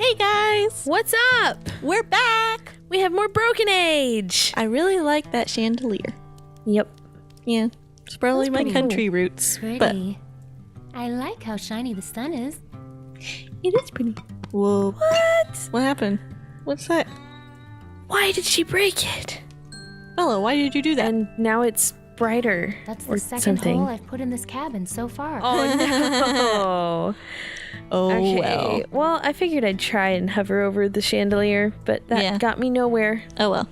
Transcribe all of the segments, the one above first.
Hey guys! What's up? We're back! We have more Broken Age. I really like that chandelier. Yep. Yeah. It's probably my pretty country roots. Pretty. But I like how shiny the sun is. it is pretty. Whoa. What? What happened? What's that? Why did she break it? Bella, why did you do that? And now it's brighter. That's or the second something. hole I've put in this cabin so far. Oh no. Oh, Okay. Well, I figured I'd try and hover over the chandelier, but that got me nowhere. Oh well.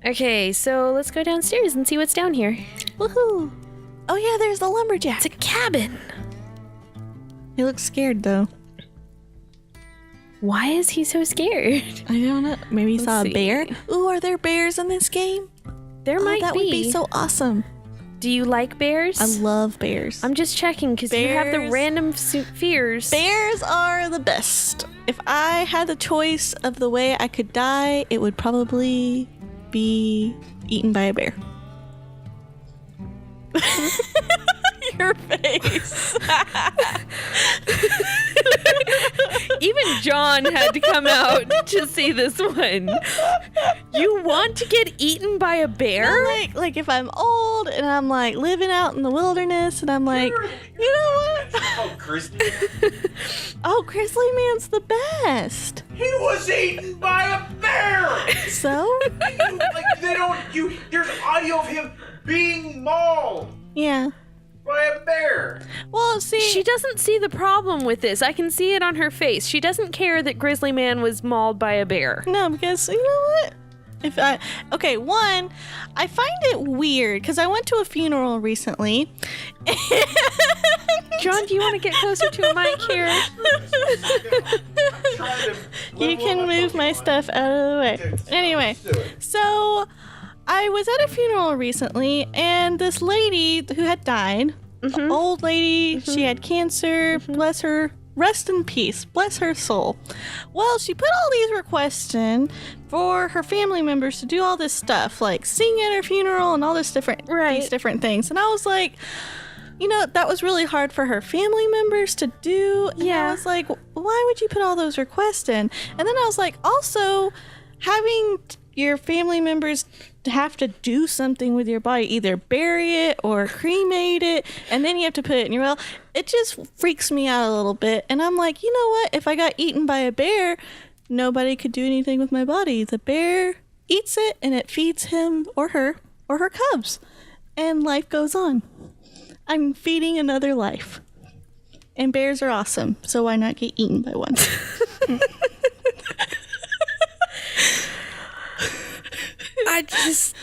Okay, so let's go downstairs and see what's down here. Woohoo! Oh yeah, there's the lumberjack. It's a cabin. He looks scared though. Why is he so scared? I don't know. Maybe he Let's saw see. a bear. Ooh, are there bears in this game? There might that be. would be so awesome. Do you like bears? I love bears. I'm just checking because you have the Bears- random fears. Bears are the best. If I had the choice of the way I could die, it would probably be eaten by a bear. Your face. Even John had to come out to see this one. You want to get eaten by a bear? like if I'm old and I'm like living out in the wilderness and I'm like, you know what? Oh, Grizzly. Oh, Grizzly Man's the best. He was eaten by a bear. So? There's audio of him being mauled Yeah. by a bear. Well, see, She doesn't see the problem with this. I can see it on her face. She doesn't care that Grizzly Man was mauled by a bear. no, because you know what? One, I find it weird because I went to a funeral recently. John, do you want to get closer to a mic here? You can move my stuff out of the way. Anyway, so I was at a funeral recently, and this lady who had died, old lady, she had cancer, bless her, rest in peace, bless her soul. Well, she put all these requests in for her family members to do all this stuff, like sing at her funeral and all this these different things. And I was like, you know, that was really hard for her family members to do. And I was like, why would you put all those requests in? And then I was like, also, having your family members have to do something with your body, either bury it or cremate it, and then you have to put it in your will. It just freaks me out a little bit. And I'm like, you know what? If I got eaten by a bear, nobody could do anything with my body. The bear eats it and it feeds him or her cubs. And life goes on. I'm feeding another life. And bears are awesome, so why not get eaten by one? I just...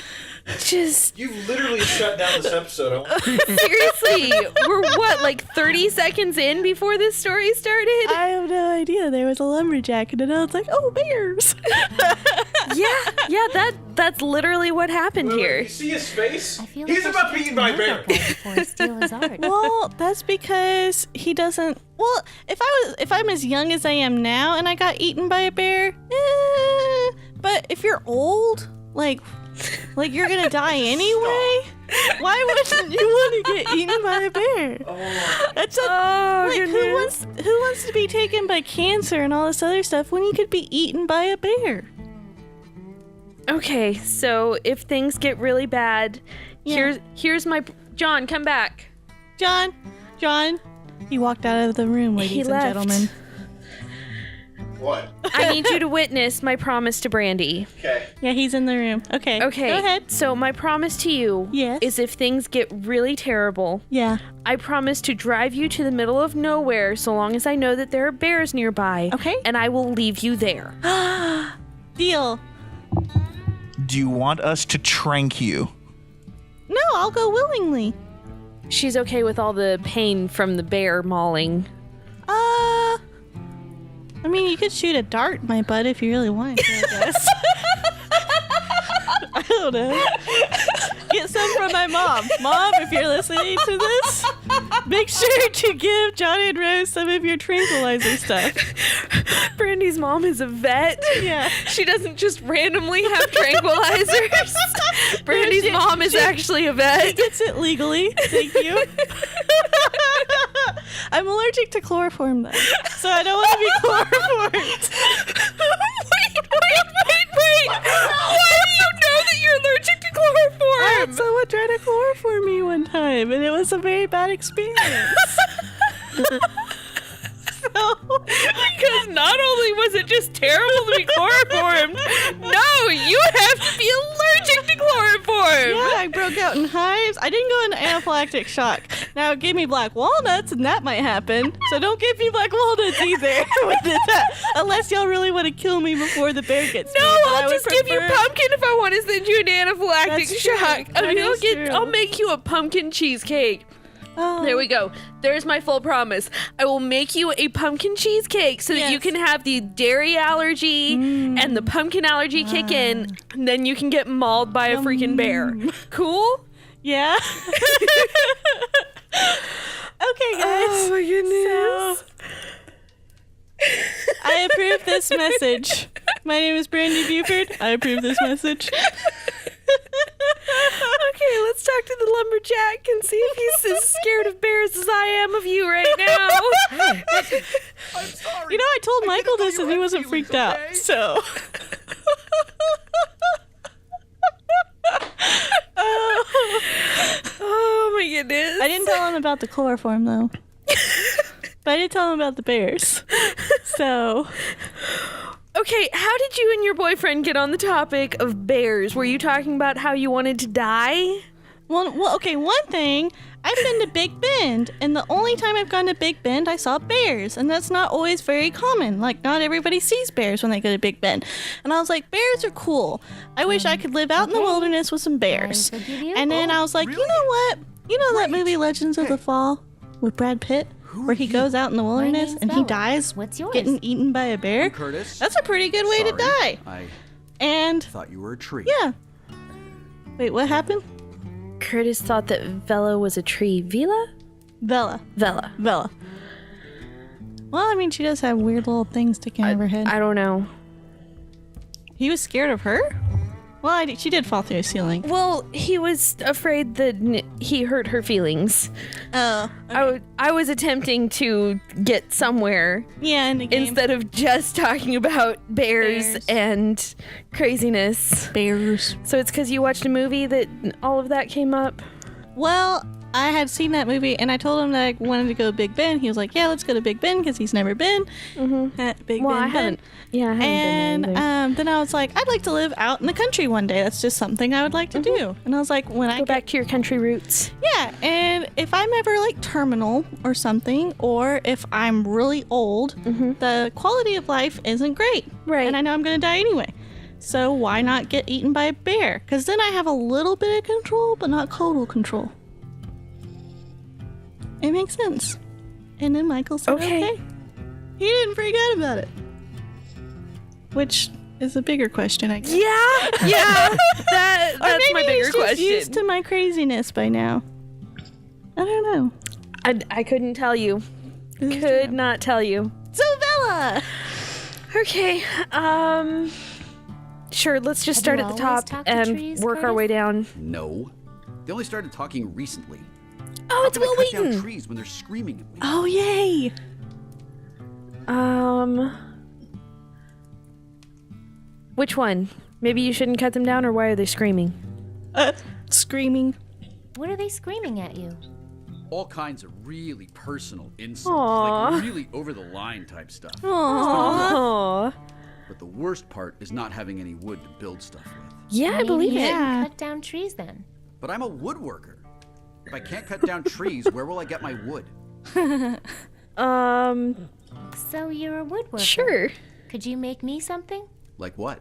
You've literally shut down this episode. Seriously, we're what, like 30 seconds in before this story started? I have no idea. There was a lumberjack, and then I was like, oh, bears. Yeah, that's literally what happened here. You see his face? I feel He's like I about to should be eaten get by a some bear. makeup on before I steal his art. Well, that's because he doesn't. Well, if I'm as young as I am now and I got eaten by a bear, but if you're old, like you're gonna die anyway, why wouldn't you want to get eaten by a bear? That's who wants to be taken by cancer and all this other stuff when you could be eaten by a bear? Okay, so if things get really bad, here's my... John, come back. John, he walked out of the room, ladies and left. gentlemen. What? I need you to witness my promise to Brandy. Okay. Yeah, he's in the room. Okay. Go ahead. So my promise to you is if things get really terrible, Yeah. I promise to drive you to the middle of nowhere so long as I know that there are bears nearby. Okay. And I will leave you there. Deal. Do you want us to trank you? No, I'll go willingly. She's okay with all the pain from the bear mauling. I mean, you could shoot a dart in my butt if you really wanted to, I guess. I don't know. Get some from my mom. Mom, if you're listening to this, make sure to give Johnny and Rose some of your tranquilizer stuff. Brandy's mom is a vet. Yeah. She doesn't just randomly have tranquilizers. Brandy's mom is actually a He vet. gets it legally. Thank you. I'm allergic to chloroform, though, so I don't want to be chloroformed. not only was it just terrible to be chloroformed, no, you have to be allergic to chloroform. Yeah, I broke out in hives. I didn't go into anaphylactic shock. Now, it gave me black walnuts, and that might happen. So don't give me black walnuts either. Unless y'all really want to kill me before the bear gets me. No, But I I'll would just give you prefer- pumpkin if I want to send you an anaphylactic That's true. shock. That is true. I'll make you a pumpkin cheesecake. Oh. There we go. There's my full promise. I will make you a pumpkin cheesecake so that you Yes. can have the dairy allergy and the pumpkin allergy kick in, and then you can get mauled by a freaking bear. Cool? Yeah. Okay, guys. Oh my goodness. So, I approve this message. My name is Brandy Buford. I approve this message. Okay, let's talk to the lumberjack and see if he's as scared of bears as I am of you right now. I'm sorry. You know, I told Michael this and he wasn't freaked out. So. Oh my goodness. I didn't tell him about the chloroform though. But I did tell him about the bears. So. Okay, how did you and your boyfriend get on the topic of bears? Were you talking about how you wanted to die? Well, okay, one thing, I've been to Big Bend, and the only time I've gone to Big Bend, I saw bears, and that's not always very common. Like, not everybody sees bears when they go to Big Bend. And I was like, bears are cool. I wish I could live out in the wilderness with some bears. I forgive you. And then I was like, you know what? You know that movie Legends of the Fall with Brad Pitt? Where he goes out in the wilderness name's and he Bella. dies What's yours? getting eaten by a bear? Curtis. That's a pretty good way to die. I And, thought you were a tree. yeah. Wait, what happened? Curtis thought that Vela was a tree. Vela? Bella. Vela. Bella. Well, I mean, she does have weird little things sticking out of her head. I don't know. He was scared of her? Well, she did fall through a ceiling. Well, he was afraid that he hurt her feelings. Oh. I was attempting to get somewhere Yeah, in the game. instead of just talking about bears and craziness. Bears. So it's because you watched a movie that all of that came up? Well, I had seen that movie, and I told him that I wanted to go to Big Ben. He was like, yeah, let's go to Big Ben, because he's never been. Big Well, Ben. I haven't. Yeah, I haven't And been there either. then I was like, I'd like to live out in the country one day. That's just something I would like to do. And I was like, when I Go back to your country roots. Yeah, and if I'm ever like terminal or something, or if I'm really old, the quality of life isn't great. Right. And I know I'm going to die anyway. So why not get eaten by a bear? Because then I have a little bit of control, but not total control. It makes sense. And then Michael said, okay. He didn't freak out about it. Which is a bigger question, I guess. Yeah, that's Or maybe my bigger he's just question. used to my craziness by now. I don't know. I couldn't tell you. Could not tell you. So Bella! Okay, sure, let's just Have start you at the always top talked to and trees, work our Curtis? way down. No. They only started talking recently. Oh, How it's can I Will cut down Wheaton! trees when they're screaming at me? Oh, yay! Which one? Maybe you shouldn't cut them down, or why are they screaming? Screaming. What are they screaming at you? All kinds of really personal insults, Aw. like really over the line type stuff. Aww. But the worst part is not having any wood to build stuff with. Yeah, I Maybe believe you it. Yeah. should cut down trees then. But I'm a woodworker. If I can't cut down trees, where will I get my wood? So you're a woodworker. Sure. Could you make me something? Like what?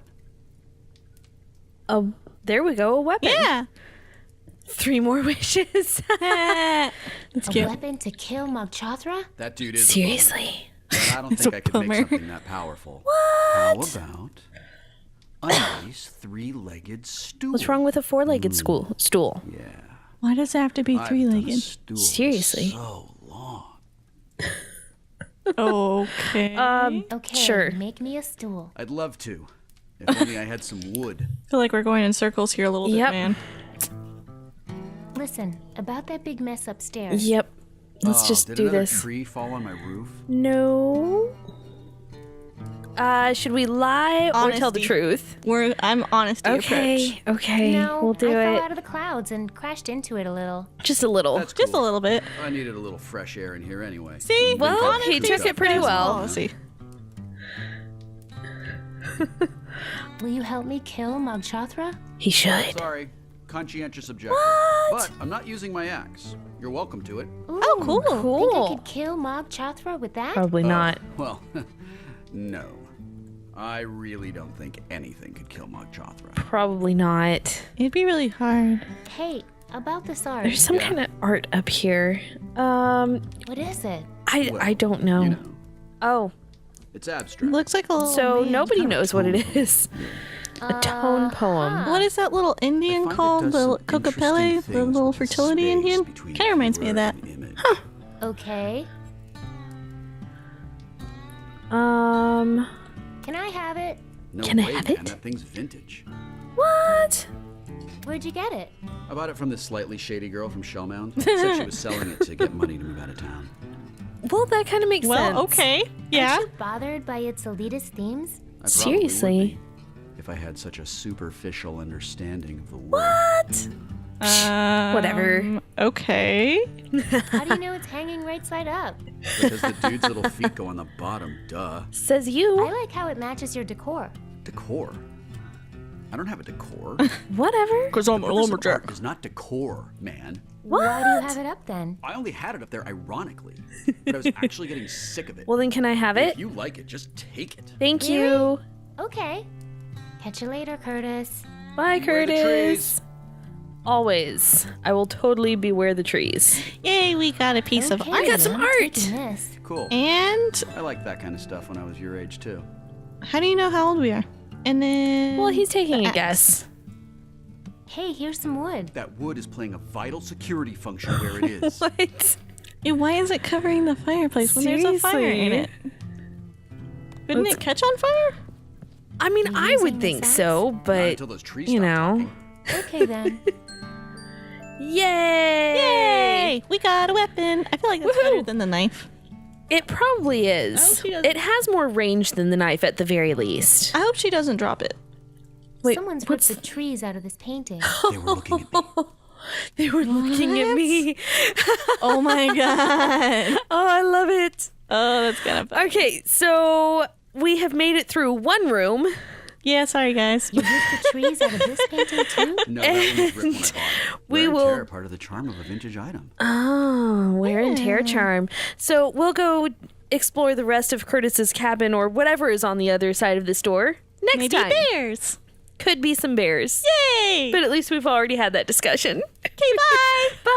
There we go, a weapon. Yeah. 3 more wishes. That's A cute. weapon to kill Mogchathra? That dude is Seriously. a bummer, but I don't It's think a I could bummer. make something that powerful. How about a nice 3-legged stool? What's wrong with a 4-legged stool? Yeah. Why does it have to be I've done a three-legged? stool for Seriously. so long. Okay. Okay, Sure. make me a stool. I'd love to. If only I had some wood. I feel like we're going in circles here a little Yep. bit, man. Listen, about that big mess upstairs. Yep. Let's just did do another this. tree fall on my roof? No. Should we lie or tell the Honesty. truth? I'm honesty approach. Okay. No, We'll do I fell it. out of the clouds and crashed into it a little. Just a little. That's Just a cool. little bit. I needed a little fresh air in here anyway. See? Well, Honesty he took it pretty is well. policy. Will you help me kill Mogchathra? He should. Sorry, conscientious objection. But I'm not using my axe. You're welcome to it. Ooh, Oh, cool. Think I Cool. could kill Mogchathra with that? Probably not. Well, no. I really don't think anything could kill Mogchathra. Probably not. It'd be really hard. Hey, about this art. There's some kind of art up here. What is it? I don't know. You know, Oh, it's abstract. Looks like a little so man. nobody knows what it is. A tone poem. What is that little Indian find it called? does The some Cocopelli? interesting The things little with the fertility space Indian? between Kind of reminds me of word that. and image. Okay. Can I have it? No Can I way, have man, it? that thing's vintage. What? Where'd you get it? I bought it from this slightly shady girl from Shellmound. Said she was selling it to get money to move out of town. Well, that kind of makes sense. Well, okay. Yeah. Aren't you bothered by its elitist themes? I probably Seriously? would be, if I had such a superficial understanding of the world. What? Whatever. Okay. How do you know it's hanging right side up? Because the dude's little feet go on the bottom, duh. Says I you. like how it matches your decor. Decor. I don't have a decor. Whatever. Because I'm a Purpose of lumberjack. art is not decor, man. Why do you have it up then? I only had it up there ironically, but I was actually getting sick of it. Well, then can I have If it? you like it, just take it. Thank you. Okay. Catch you later, Curtis. Bye, Beware the Curtis. trees. Always. I will totally beware the trees. Yay, we got a piece of Okay, art. got some I'm art. taking this. Cool. And I liked that kind of stuff when I was your age too. how do you know how old we are? And then. Well, he's taking a axe. guess. Hey, here's some wood. That wood is playing a vital security function where it is. What? Yeah, why is it covering the fireplace when there's a fire in Seriously? it? Wouldn't Let's- it catch on fire? I mean, I would using think this so, Not but until those trees you stop know. talking. Okay then. Yay! Yay! We got a weapon. I feel like that's better Woohoo! than the knife. It probably I is. hope she doesn't- It has more range than the knife at the very least. I hope she doesn't drop it. Wait, Someone's ripped the trees out of this painting. They were looking at me. they were looking at me. Oh my god. Oh, I love it. Oh, that's kind of fun. Okay, so we have made it through one room. Yeah, sorry guys. You ripped the trees out of this painting too? No, that one was ripped when I bought it. we Wear and will- tear are part of the charm of a vintage item. Oh, wear and tear charm. So we'll go explore the rest of Curtis's cabin or whatever is on the other side of this door next Maybe time. bears. Could be some bears. Yay! But at least we've already had that discussion. Okay, bye. Bye.